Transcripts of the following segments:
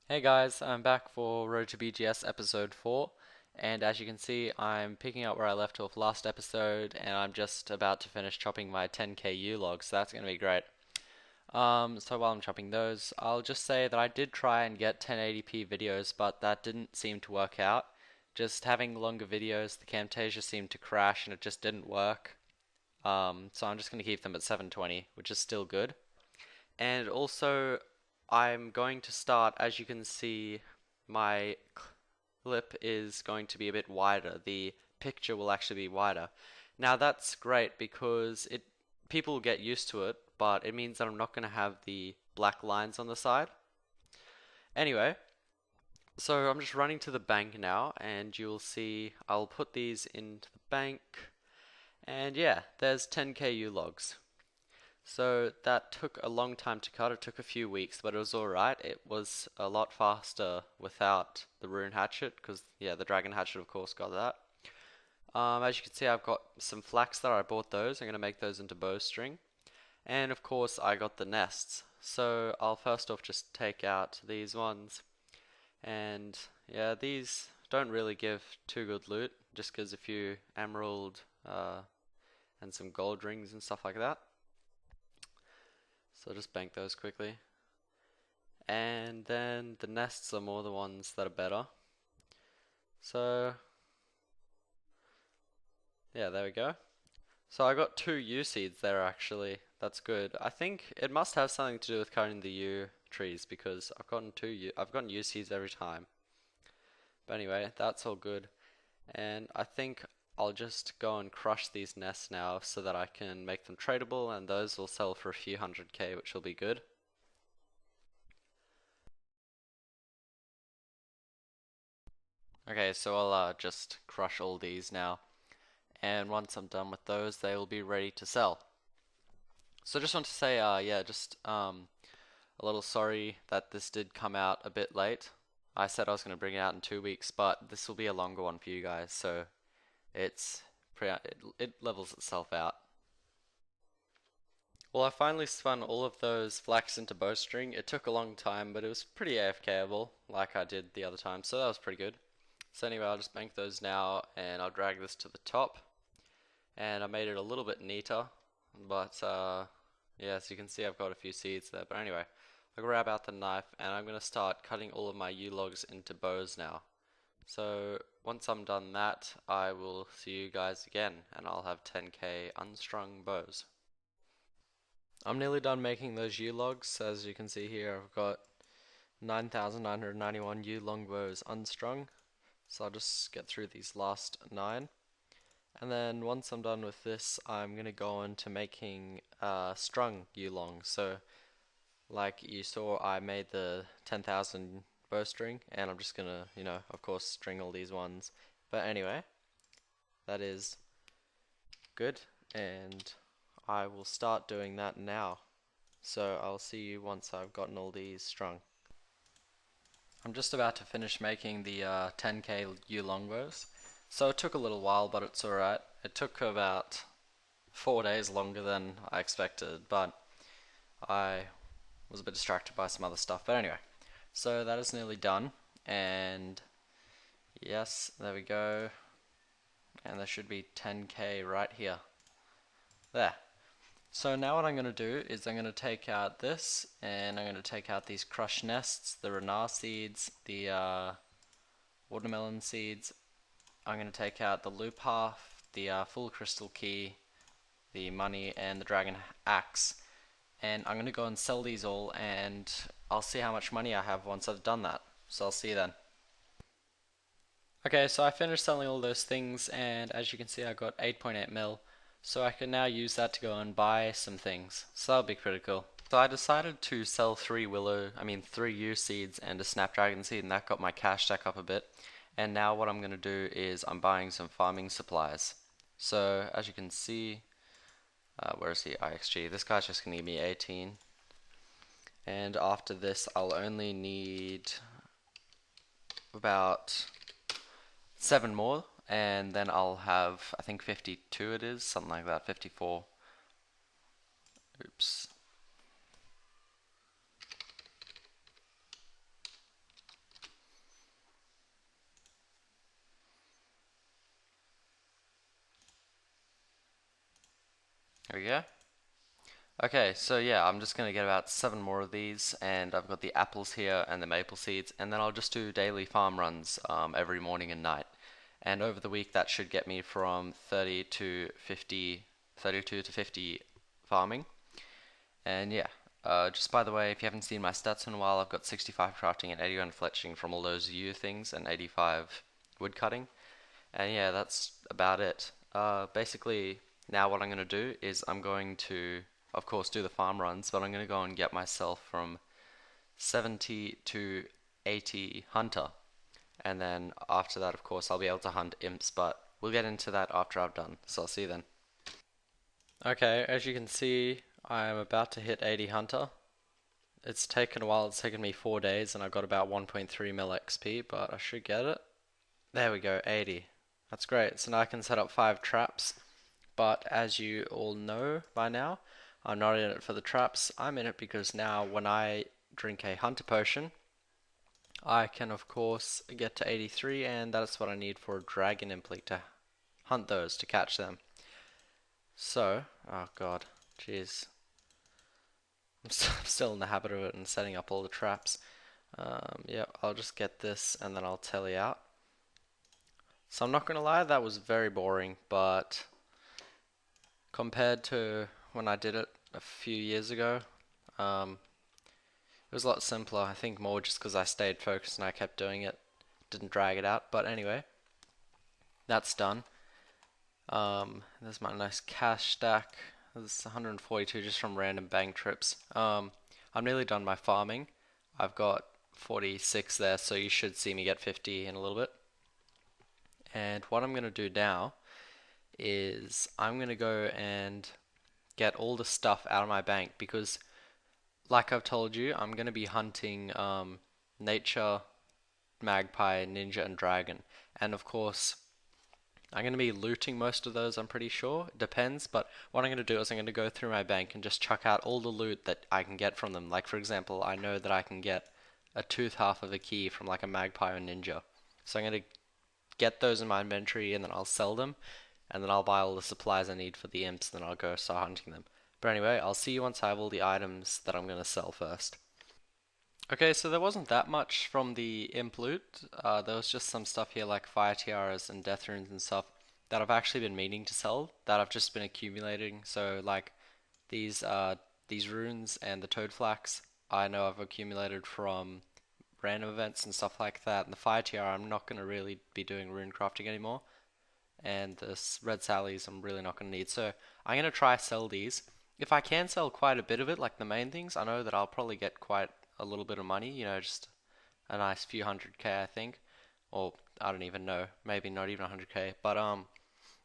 Hey guys, I'm back for Road to BGS episode 4, and as you can see, I'm picking up where I left off last episode, and I'm just about to finish chopping my 10k U logs, so that's going to be great. So while I'm chopping those, I'll just say that I did try and get 1080p videos, but that didn't seem to work out. Just having longer videos, the Camtasia seemed to crash and it just didn't work. So I'm just going to keep them at 720, which is still good. And also, I'm going to start, as you can see, my clip is going to be a bit wider. The picture will actually be wider. Now that's great because people will get used to it, but it means that I'm not going to have the black lines on the side. Anyway, so I'm just running to the bank now, and you'll see I'll put these into the bank, and yeah, there's 10k U logs. So that took a long time to cut. It took a few weeks, but it was alright. It was a lot faster without the rune hatchet, because yeah, the dragon hatchet of course got that. As you can see, I've got some flax there. I bought those. I'm going to make those into bowstring. And of course, I got the nests. So I'll first off just take out these ones. And yeah, these don't really give too good loot. Just gives a few emerald and some gold rings and stuff like that. So just bank those quickly. And then the nests are more the ones that are better. So yeah, there we go. So I got 2 U seeds there actually. That's good. I think it must have something to do with cutting the U trees because I've gotten U seeds every time. But anyway, that's all good. And I think I'll just go and crush these nests now so that I can make them tradable, and those will sell for a few 100k, which will be good. Okay, so I'll just crush all these now, and once I'm done with those, they will be ready to sell. So just want to say, yeah, just a little sorry that this did come out a bit late. I said I was going to bring it out in 2 weeks, but this will be a longer one for you guys, so it levels itself out. Well, I finally spun all of those flax into bowstring. It took a long time, but it was pretty AFKable, like I did the other time, so that was pretty good. So anyway, I'll just bank those now, and I'll drag this to the top. And I made it a little bit neater, but yeah, as you can see, I've got a few seeds there. But anyway, I'll grab out the knife, and I'm going to start cutting all of my U logs into bows now. So once I'm done that, I will see you guys again, and I'll have 10k unstrung bows. I'm nearly done making those U logs. As you can see here, I've got 9,991 U long bows unstrung. So I'll just get through these last 9. And then once I'm done with this, I'm going to go on to making strung U long. So like you saw, I made the 10,000 bowstring, and I'm just going to, of course, string all these ones. But anyway, that is good, and I will start doing that now. So I'll see you once I've gotten all these strung. I'm just about to finish making the 10k U longbows. So it took a little while, but it's alright. It took about 4 days longer than I expected, but I was a bit distracted by some other stuff. But anyway, so that is nearly done, and yes, there we go. And there should be 10k right here. There. So now what I'm going to do is I'm going to take out this, and I'm going to take out these crushed nests, the renard seeds, the watermelon seeds. I'm going to take out the loop half, the full crystal key, the money, and the dragon axe. And I'm going to go and sell these all, and I'll see how much money I have once I've done that. So I'll see you then. Okay, so I finished selling all those things, and as you can see, I got 8.8 mil. So I can now use that to go and buy some things. So that'll be pretty cool. So I decided to sell 3 U seeds and a snapdragon seed, and that got my cash stack up a bit. And now what I'm going to do is I'm buying some farming supplies. So as you can see, where is he? IXG. This guy's just going to give me 18. And after this, I'll only need about 7 more. And then I'll have, I think 52 it is, something like that, 54. Oops. There we go. Okay, so yeah, I'm just gonna get about 7 more of these, and I've got the apples here and the maple seeds, and then I'll just do daily farm runs every morning and night. And over the week, that should get me from 30 to 50, 32 to 50 farming. And yeah, just by the way, if you haven't seen my stats in a while, I've got 65 crafting and 81 fletching from all those U things and 85 wood cutting. And yeah, that's about it. Basically, now what I'm going to do is I'm going to, of course, do the farm runs, but I'm going to go and get myself from 70 to 80 hunter. And then after that, of course, I'll be able to hunt imps, but we'll get into that after I've done. So I'll see you then. Okay, as you can see, I'm about to hit 80 hunter. It's taken a while, it's taken me 4 days, and I got about 1.3 mil XP, but I should get it. There we go, 80. That's great. So now I can set up 5 traps. But as you all know by now, I'm not in it for the traps. I'm in it because now when I drink a hunter potion, I can of course get to 83, and that's what I need for a dragon impleak to hunt those, to catch them. So, oh god, jeez. I'm still in the habit of it and setting up all the traps. Yeah, I'll just get this and then I'll tally out. So I'm not gonna lie, that was very boring, but compared to when I did it a few years ago, it was a lot simpler. I think more just because I stayed focused and I kept doing it, didn't drag it out. But anyway, that's done. There's my nice cash stack. There's 142 just from random bank trips. I'm nearly done my farming. I've got 46 there, so you should see me get 50 in a little bit. And what I'm gonna do now is I'm gonna go and get all the stuff out of my bank because, like I've told you, I'm gonna be hunting nature, magpie, ninja, and dragon. And of course, I'm going to be looting most of those, I'm pretty sure. It depends, but what I'm going to do is I'm going to go through my bank and just chuck out all the loot that I can get from them. Like, for example, I know that I can get a tooth half of a key from like a magpie or ninja. So I'm going to get those in my inventory and then I'll sell them. And then I'll buy all the supplies I need for the imps, and then I'll go start hunting them. But anyway, I'll see you once I have all the items that I'm going to sell first. Okay, so there wasn't that much from the imp loot. There was just some stuff here like fire tiaras and death runes and stuff that I've actually been meaning to sell that I've just been accumulating. So like these uh these runes and the toad flax, I know I've accumulated from random events and stuff like that. And the fire tiara, I'm not gonna really be doing rune crafting anymore. And the red sallies, I'm really not gonna need. So I'm gonna try sell these. If I can sell quite a bit of it, like the main things, I know that I'll probably get quite a little bit of money, just a nice few 100k, I think. Or I don't even know, maybe not even 100k. But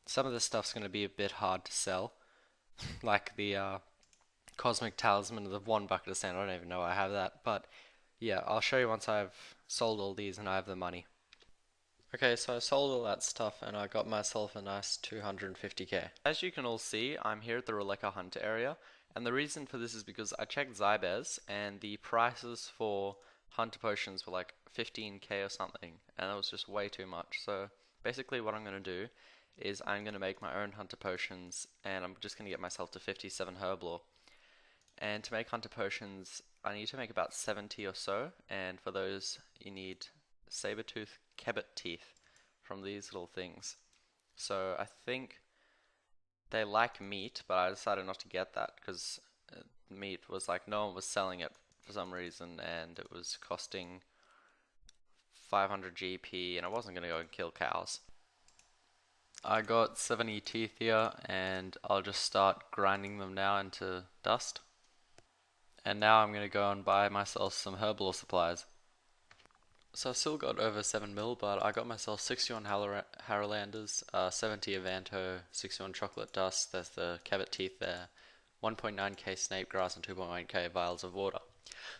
some of this stuff's gonna be a bit hard to sell, like the cosmic talisman of the 1 bucket of sand. I don't even know I have that, but yeah, I'll show you once I've sold all these and I have the money. Okay, so I sold all that stuff and I got myself a nice 250k. As you can all see, I'm here at the Roleka Hunter area, and the reason for this is because I checked Zybez and the prices for hunter potions were like 15k or something, and that was just way too much. So basically what I'm going to do is I'm going to make my own hunter potions, and I'm just going to get myself to 57 herb lore. And to make hunter potions, I need to make about 70 or so, and for those you need saber-tooth kebbit teeth from these little things. So I think they like meat, but I decided not to get that because meat was like no one was selling it for some reason, and it was costing 500 GP, and I wasn't gonna go and kill cows. I got 70 teeth here, and I'll just start grinding them now into dust. And now I'm gonna go and buy myself some herbal supplies. So I've still got over 7 mil, but I got myself 61 Harrowlanders, 70 Avanto, 61 Chocolate Dust, there's the Cabot Teeth there, 1.9k Snape Grass, and 2.1k Vials of Water.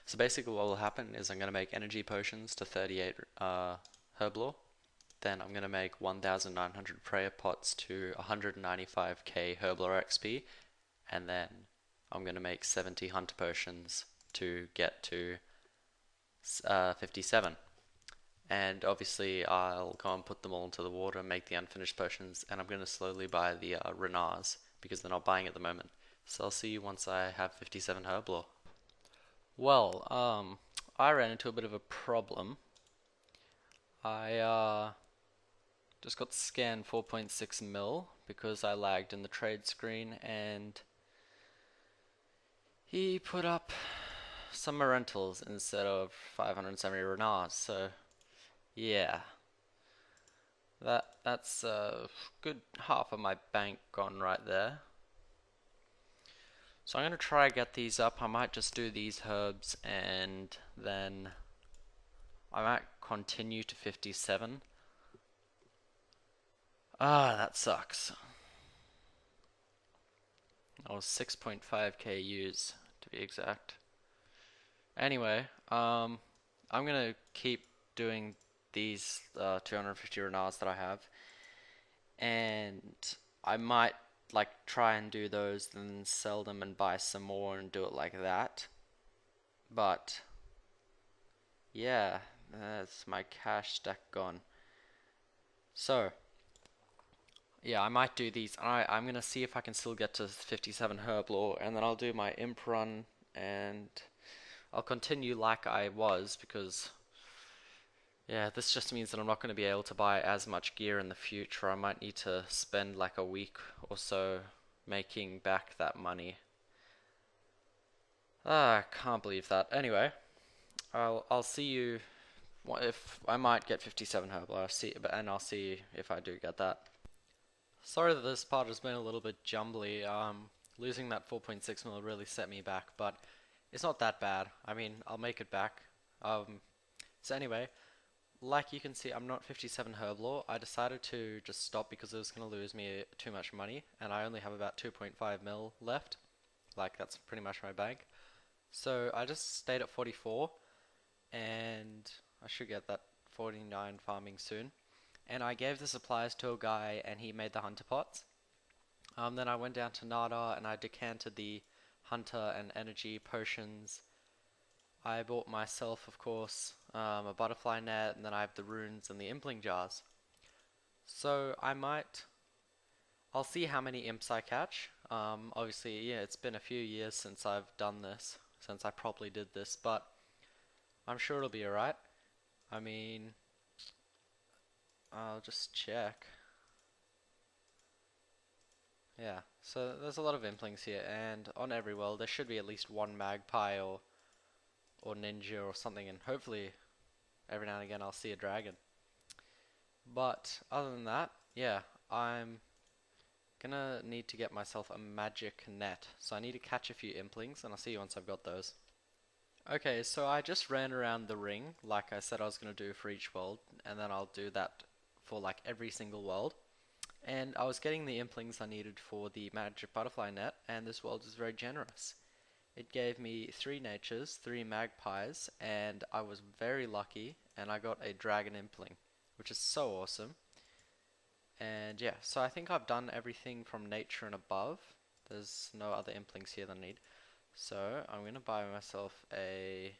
So basically what will happen is I'm going to make energy potions to 38 Herblore, then I'm going to make 1900 Prayer Pots to 195k Herblore XP, and then I'm going to make 70 hunter potions to get to 57. And obviously I'll go and put them all into the water, make the unfinished potions, and I'm going to slowly buy the renars because they're not buying at the moment. So I'll see you once I have 57 herblore. Well, I ran into a bit of a problem. I just got scanned 4.6 mil because I lagged in the trade screen, and he put up some rentals instead of 570 renars. So yeah, that's a good half of my bank gone right there. So I'm gonna try to get these up. I might just do these herbs and then I might continue to 57. Ah, that sucks. I was 6.5k use to be exact. Anyway, I'm gonna keep doing these 250 renars that I have, and I might like try and do those, then sell them and buy some more and do it like that. But yeah, that's my cash stack gone. So yeah, I might do these. I'm gonna see if I can still get to 57 herblore, and then I'll do my imp run, and I'll continue like I was, because yeah, this just means that I'm not going to be able to buy as much gear in the future. I might need to spend like a week or so making back that money. Ah, I can't believe that. Anyway, I'll see you if I might get 57 herbal. I'll see if I do get that. Sorry that this part has been a little bit jumbly. Losing that 4.6 mil really set me back, but it's not that bad. I mean, I'll make it back. So anyway, like you can see, I'm not 57 herblore. I decided to just stop because it was going to lose me too much money, and I only have about 2.5 mil left. Like, that's pretty much my bank. So I just stayed at 44, and I should get that 49 farming soon. And I gave the supplies to a guy, and he made the hunter pots. Then I went down to Nada, and I decanted the hunter and energy potions. I bought myself, of course, a butterfly net, and then I have the runes and the impling jars. So I'll see how many imps I catch. Obviously, yeah, it's been a few years since I've done this, since I properly did this, but I'm sure it'll be alright. I mean, I'll just check. Yeah, so there's a lot of implings here, and on every world there should be at least one magpie or ninja or something, and hopefully every now and again I'll see a dragon. But other than that, yeah, I'm gonna need to get myself a magic net. So I need to catch a few implings, and I'll see you once I've got those. Okay, so I just ran around the ring like I said I was gonna do for each world, and then I'll do that for like every single world. And I was getting the implings I needed for the magic butterfly net, and this world is very generous. It gave me 3 natures, 3 magpies, and I was very lucky, and I got a dragon impling, which is so awesome. And yeah, so I think I've done everything from nature and above. There's no other implings here that I need. So I'm going to buy myself a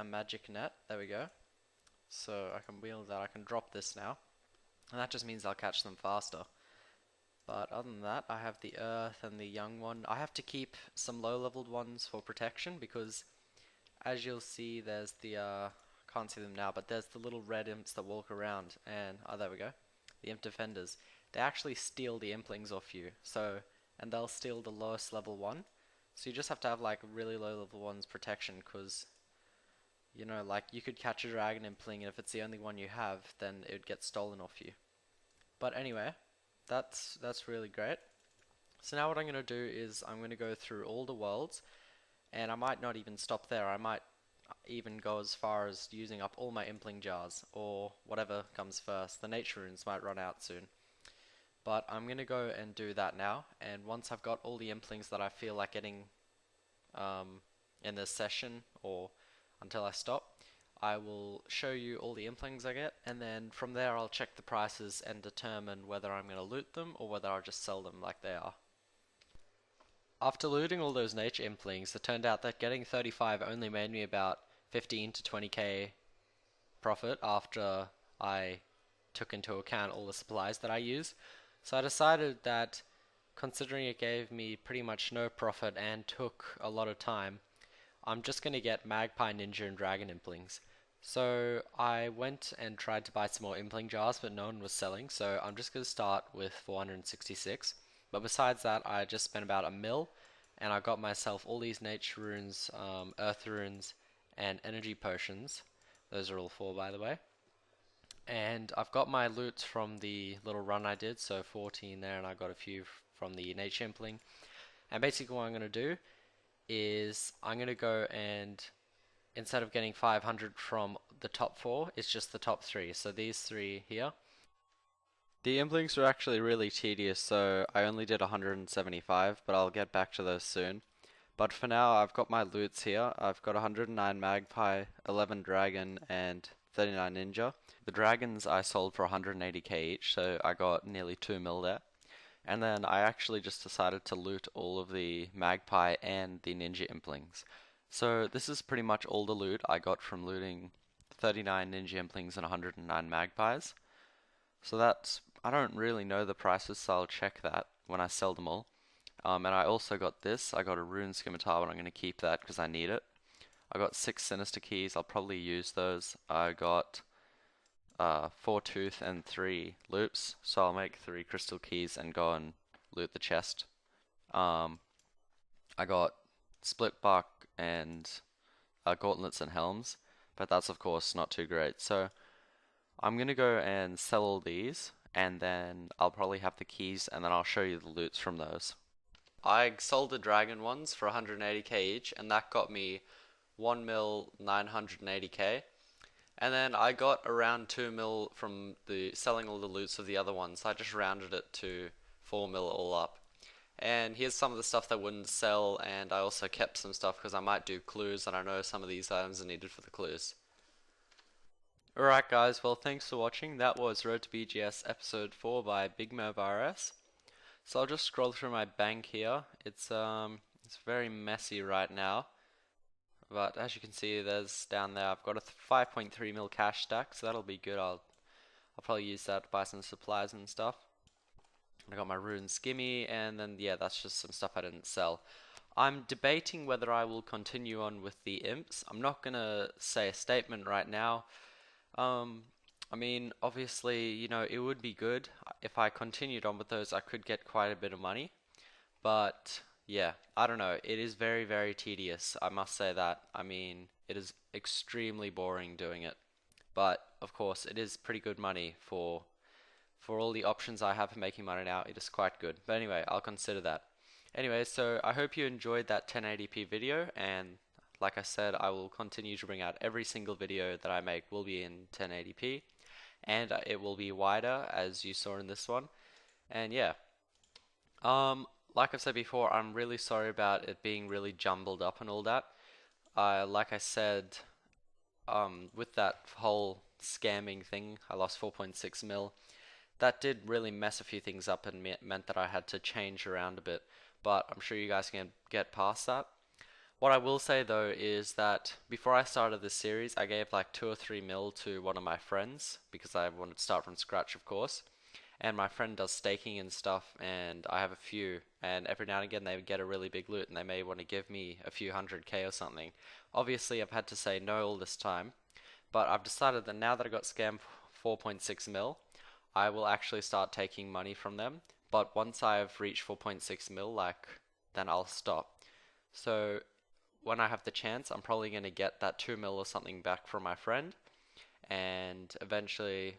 magic net. There we go. So I can wield that. I can drop this now. And that just means I'll catch them faster. But other than that, I have the earth and the young one. I have to keep some low-leveled ones for protection because, as you'll see, there's the can't see them now, but there's the little red imps that walk around, and oh, there we go, the imp defenders. They actually steal the implings off you, and they'll steal the lowest level one. So you just have to have like really low level one's protection, because you know, like you could catch a dragon impling, and if it's the only one you have, then it would get stolen off you. But anyway, that's really great. So now what I'm going to do is I'm going to go through all the worlds, and I might not even stop there. I might even go as far as using up all my impling jars, or whatever comes first. The nature runes might run out soon. But I'm going to go and do that now, and once I've got all the implings that I feel like getting in this session, or until I stop, I will show you all the implings I get, and then from there I'll check the prices and determine whether I'm going to loot them or whether I'll just sell them like they are. After looting all those nature implings, it turned out that getting 35 only made me about 15 to 20k profit after I took into account all the supplies that I use. So I decided that considering it gave me pretty much no profit and took a lot of time, I'm just going to get Magpie, Ninja, and Dragon Implings. So I went and tried to buy some more Impling jars, but no one was selling, so I'm just going to start with 466. But besides that, I just spent about a mil, and I got myself all these nature runes, earth runes, and energy potions. Those are all 4, by the way. And I've got my loot from the little run I did, so 14 there, and I got a few from the nature impling. And basically what I'm going to do is I'm going to go and instead of getting 500 from the top 4, it's just the top 3. So these 3 here. The implings were actually really tedious, so I only did 175, but I'll get back to those soon. But for now, I've got my loots here. I've got 109 Magpie, 11 Dragon, and 39 Ninja. The Dragons I sold for 180k each, so I got nearly 2 mil there. And then I actually just decided to loot all of the Magpie and the Ninja Implings. So this is pretty much all the loot I got from looting 39 Ninja Implings and 109 Magpies. So that's, I don't really know the prices, so I'll check that when I sell them all. And I also got this. I got a Rune Scimitar, but I'm going to keep that because I need it. I got 6 Sinister Keys. I'll probably use those. I got 4 Tooth and 3 Loops, so I'll make 3 Crystal Keys and go and loot the chest. I got Split Bark and Gauntlets and Helms, but that's of course not too great. So I'm going to go and sell all these, and then I'll probably have the keys, and then I'll show you the loots from those. I sold the dragon ones for 180k each, and that got me 1 mil 980k. And then I got around 2 mil from the selling all the loots of the other ones. I just rounded it to 4 mil all up. And here's some of the stuff that wouldn't sell, and I also kept some stuff because I might do clues, and I know some of these items are needed for the clues. Alright guys, well thanks for watching. That was Road to BGS episode 4 by Bigmurv RS. So I'll just scroll through my bank here. It's very messy right now. But as you can see, there's down there, I've got a 5.3 mil cash stack, so that'll be good. I'll probably use that to buy some supplies and stuff. I got my rune skimmy, and then yeah, that's just some stuff I didn't sell. I'm debating whether I will continue on with the imps. I'm not gonna say a statement right now. I mean, obviously, you know, it would be good if I continued on with those. I could get quite a bit of money, but yeah, I don't know. It is very, very tedious. I must say that. I mean, it is extremely boring doing it, but of course, it is pretty good money for all the options I have for making money now. It is quite good. But anyway, I'll consider that. Anyway, so I hope you enjoyed that 1080p video, and like I said, I will continue to bring out every single video that I make will be in 1080p, and it will be wider as you saw in this one. And yeah, like I've said before, I'm really sorry about it being really jumbled up and all that. Like I said, with that whole scamming thing, I lost 4.6 mil. That did really mess a few things up and meant that I had to change around a bit, but I'm sure you guys can get past that. What I will say though is that before I started this series, I gave like 2 or 3 mil to one of my friends because I wanted to start from scratch, of course. And my friend does staking and stuff, and I have a few, and every now and again they get a really big loot and they may want to give me a few 100k or something. Obviously I've had to say no all this time, but I've decided that now that I got scammed 4.6 mil, I will actually start taking money from them. But once I've reached 4.6 mil, then I'll stop. So when I have the chance, I'm probably going to get that 2 mil or something back from my friend, and eventually,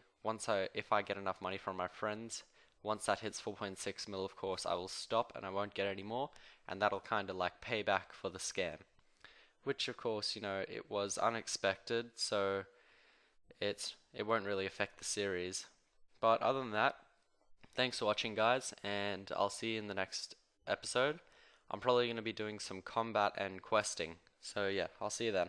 if I get enough money from my friends, once that hits 4.6 mil, of course, I will stop and I won't get any more, and that'll kind of like pay back for the scam. Which, of course, you know, it was unexpected, so it won't really affect the series. But other than that, thanks for watching, guys, and I'll see you in the next episode. I'm probably going to be doing some combat and questing. So yeah, I'll see you then.